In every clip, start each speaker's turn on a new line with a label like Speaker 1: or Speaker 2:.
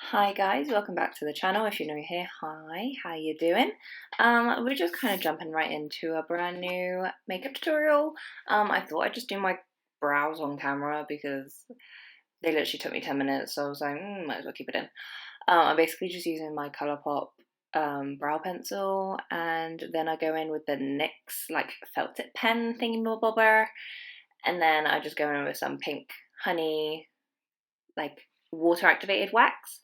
Speaker 1: Hi guys, welcome back to the channel. If you're new here, hi, how you doing? We're just kind of jumping right into a brand new makeup tutorial. I thought I'd just do my brows on camera because they literally took me 10 minutes, so I was like, might as well keep it in. I'm basically just using my Colourpop brow pencil, and then I go in with the NYX like felt tip pen thingy bobber, and then I just go in with some pink honey like water activated wax.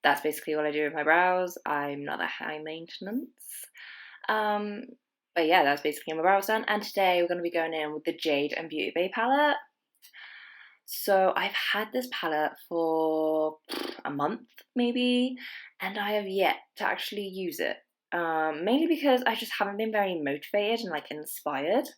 Speaker 1: That's basically what I do with my brows. I'm not that high maintenance. Um, but yeah, that's basically my brows done. And today we're going to be going in with the Jade and BB palette. So I've had this palette for a month maybe, and I have yet to actually use it. Mainly because I just haven't been very motivated and like inspired.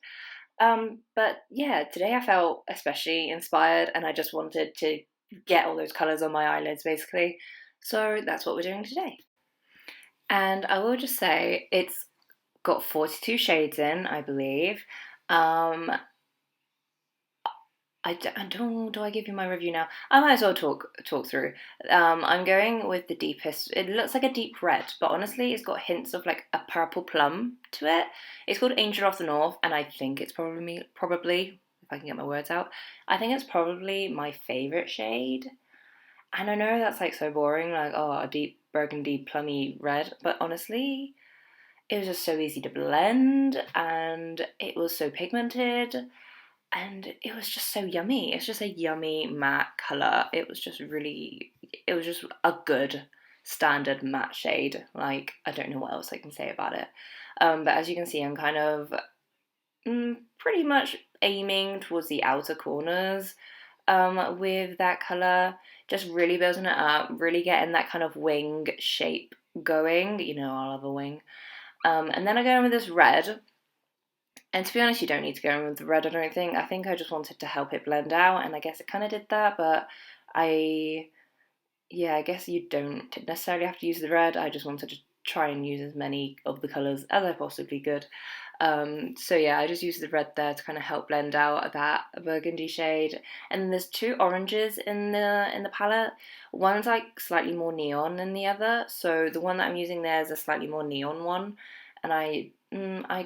Speaker 1: But yeah, today I felt especially inspired and I just wanted to get all those colours on my eyelids basically. So that's what we're doing today. And I will just say it's got 42 shades in, I believe. Um, I don't, do I give you my review now? I might as well talk through. I'm going with the deepest. It looks like a deep red, but honestly, it's got hints of like a purple plum to it. It's called Angel of the North, and I think it's probably if I can get my words out, I think it's probably my favorite shade. And I know that's like so boring, like oh, a deep burgundy plummy red, but honestly, it was just so easy to blend, and it was so pigmented and it was just so yummy. It's just a yummy matte colour. It was just really, it was just a good standard matte shade. Like, I don't know what else I can say about it. But as you can see, I'm kind of pretty much aiming towards the outer corners with that colour. Just really building it up, really getting that kind of wing shape going. You know, I love a wing. And then I go in with this red, and to be honest, you don't need to go in with the red, I don't think. I think I just wanted to help it blend out, and I guess it kind of did that, but I, yeah, I guess you don't necessarily have to use the red. I just wanted to try and use as many of the colours as I possibly could. So yeah, I just used the red there to kind of help blend out that burgundy shade. And then there's two oranges in the palette. One's like slightly more neon than the other. So the one that I'm using there is a slightly more neon one. And I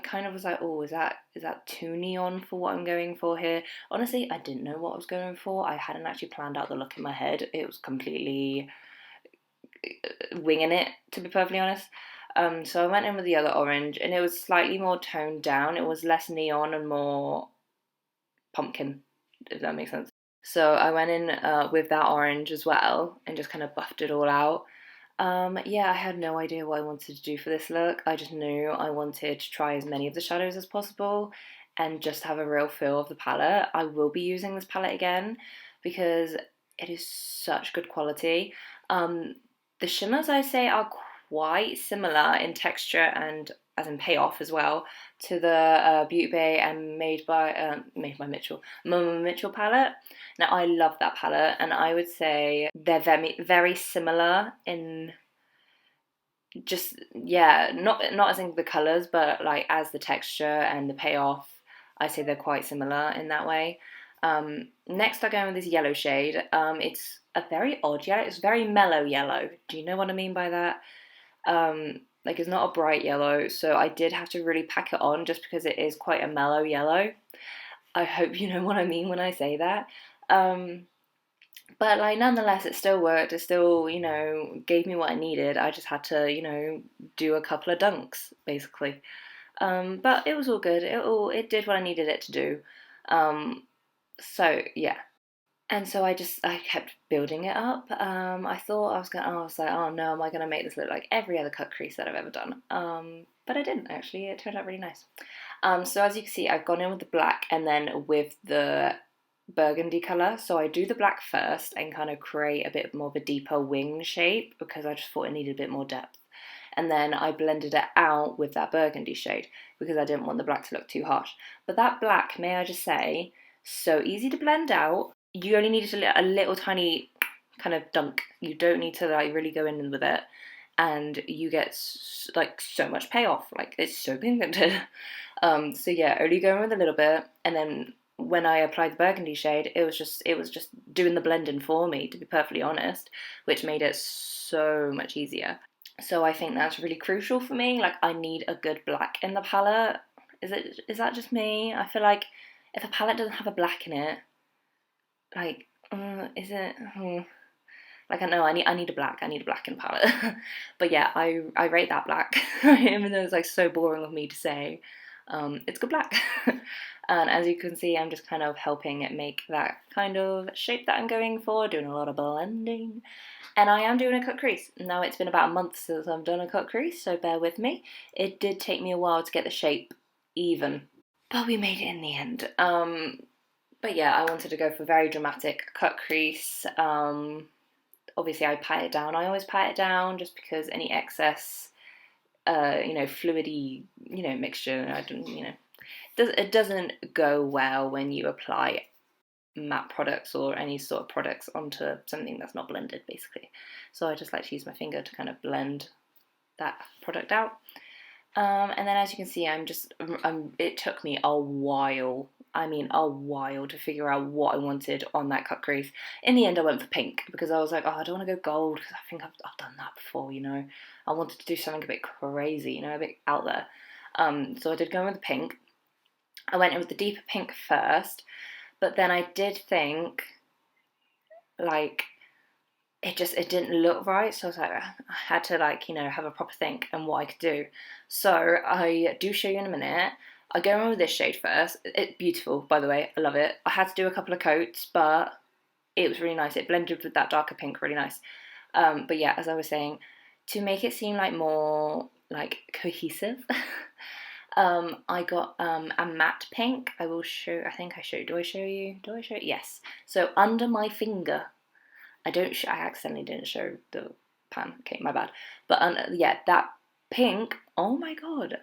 Speaker 1: kind of was like, oh, is that too neon for what I'm going for here? Honestly, I didn't know what I was going for. I hadn't actually planned out the look in my head. It was completely winging it, to be perfectly honest. So I went in with the other orange, and it was slightly more toned down. It was less neon and more pumpkin, if that makes sense. So I went in with that orange as well, and just kind of buffed it all out. Yeah, I had no idea what I wanted to do for this look. I just knew I wanted to try as many of the shadows as possible and just have a real feel of the palette. I will be using this palette again because it is such good quality. The shimmers, I say, are quite similar in texture and as in payoff as well to the Beauty Bay and made by Mitchell, Mama Mitchell palette. Now I love that palette, and I would say they're very similar in just, yeah, not as in the colours, but like as the texture and the payoff. I say they're quite similar in that way. Next I go in with this yellow shade. It's a very odd yellow. It's very mellow yellow. Do you know what I mean by that? Like it's not a bright yellow, so I did have to really pack it on just because it is quite a mellow yellow. I hope you know what I mean when I say that. But like nonetheless, it still worked. It still, gave me what I needed. I just had to, do a couple of dunks basically. But it was all good. It did what I needed it to do. So yeah. And so I kept building it up. I was like, oh no, am I gonna make this look like every other cut crease that I've ever done? But I didn't actually. It turned out really nice. So as you can see, I've gone in with the black and then with the burgundy colour. So I do the black first and kind of create a bit more of a deeper wing shape because I just thought it needed a bit more depth. And then I blended it out with that burgundy shade because I didn't want the black to look too harsh. But that black, may I just say, so easy to blend out. You only need a little tiny kind of dunk. You don't need to like really go in with it, and you get like so much payoff. Like it's so pigmented. So yeah, only go in with a little bit, and then when I applied the burgundy shade, it was just doing the blending for me, to be perfectly honest, which made it so much easier. So I think that's really crucial for me. Like, I need a good black in the palette. Is that just me? I feel like if a palette doesn't have a black in it, like, is it? Like, I know I need a black. I need a black in the palette. But yeah, I rate that black, even though it's like so boring of me to say. It's good black. And as you can see, I'm just kind of helping it make that kind of shape that I'm going for, doing a lot of blending. And I am doing a cut crease. Now, it's been about a month since I've done a cut crease, so bear with me. It did take me a while to get the shape even, but we made it in the end. But yeah, I wanted to go for very dramatic cut crease. Obviously, I pat it down. I always pat it down just because any excess, fluidy, mixture, it doesn't go well when you apply matte products or any sort of products onto something that's not blended, basically. So I just like to use my finger to kind of blend that product out. And then, as you can see, it took me a while. I mean, a while to figure out what I wanted on that cut crease. In the end, I went for pink because I was like, oh, I don't want to go gold because I think I've done that before, I wanted to do something a bit crazy, a bit out there. So I did go with the pink. I went in with the deeper pink first, but then I did think, like, it didn't look right, so I was like, I had to, have a proper think and what I could do. So I do show you in a minute. I go in with this shade first. It's beautiful, by the way. I love it. I had to do a couple of coats, but it was really nice. It blended with that darker pink really nice. But yeah, as I was saying, to make it seem like more like cohesive, I got a matte pink. I will show. I think I showed. Do I show you? Do I show? Yes. So under my finger, I accidentally didn't show the pan. Okay, my bad. But yeah, that pink. Oh my god.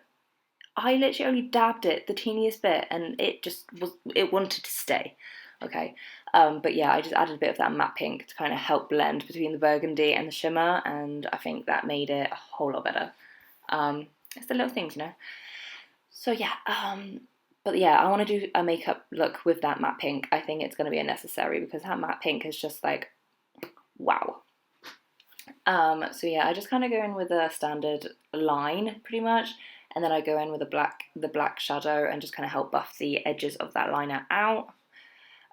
Speaker 1: I literally only dabbed it the teeniest bit, and it wanted to stay. Okay, but yeah, I just added a bit of that matte pink to kind of help blend between the burgundy and the shimmer, and I think that made it a whole lot better. It's the little things, So yeah, but yeah, I want to do a makeup look with that matte pink. I think it's going to be unnecessary because that matte pink is just like, wow. So yeah, I just kind of go in with a standard line pretty much, and then I go in with the black shadow and just kind of help buff the edges of that liner out.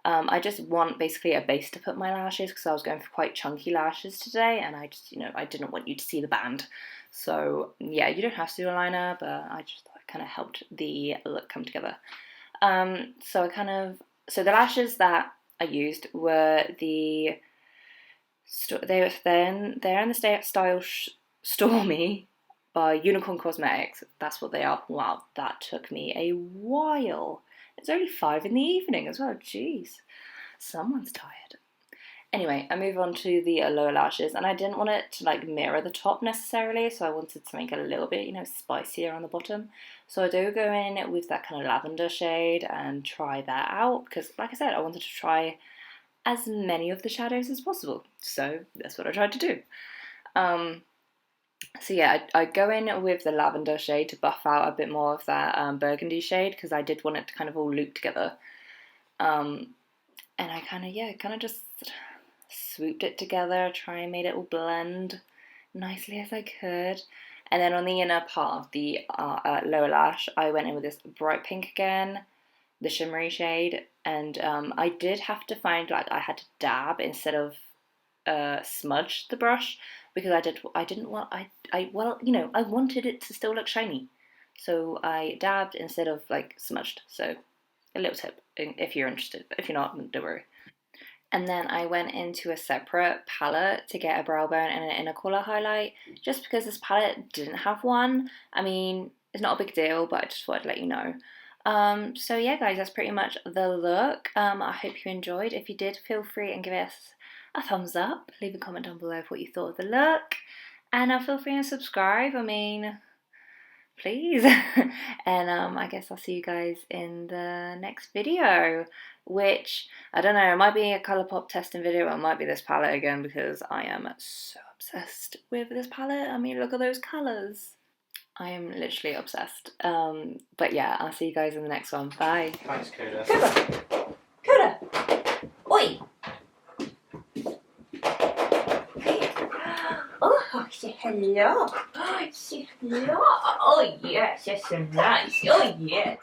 Speaker 1: I just want basically a base to put my lashes because I was going for quite chunky lashes today, and I just, I didn't want you to see the band. So yeah, you don't have to do a liner, but I just thought it kind of helped the look come together. So the lashes that I used were they're in the style Stormy by Unicorn Cosmetics. That's what they are. Wow, that took me a while. It's only 5 in the evening as well. Jeez, someone's tired. Anyway, I move on to the lower lashes, and I didn't want it to mirror the top necessarily, so I wanted to make it a little bit, spicier on the bottom. So I do go in with that kind of lavender shade and try that out because, like I said, I wanted to try as many of the shadows as possible. So that's what I tried to do. So yeah, I go in with the lavender shade to buff out a bit more of that burgundy shade because I did want it to kind of all loop together. And I kind of just swooped it together, try and made it all blend nicely as I could. And then on the inner part of the lower lash, I went in with this bright pink again, the shimmery shade, and I did have to find I had to dab instead of smudge the brush because I wanted it to still look shiny, so I dabbed instead of smudged. So a little tip if you're interested, but if you're not, don't worry. And then I went into a separate palette to get a brow bone and an inner corner highlight, just because this palette didn't have one. I mean, it's not a big deal, but I just wanted to let you know. So yeah, guys, that's pretty much the look. I hope you enjoyed. If you did, feel free and give us a thumbs up. Leave a comment down below of what you thought of the look. And feel free and subscribe. I mean, please. And I guess I'll see you guys in the next video, which, I don't know, it might be a Colourpop testing video, or it might be this palette again, because I am so obsessed with this palette. I mean, look at those colours. I am literally obsessed. But yeah, I'll see you guys in the next one. Bye.
Speaker 2: Thanks, Coda.
Speaker 1: Coda! Oi! Oh, say hello. Oh, say hello. Oh, yes, that's so nice. Oh, yes.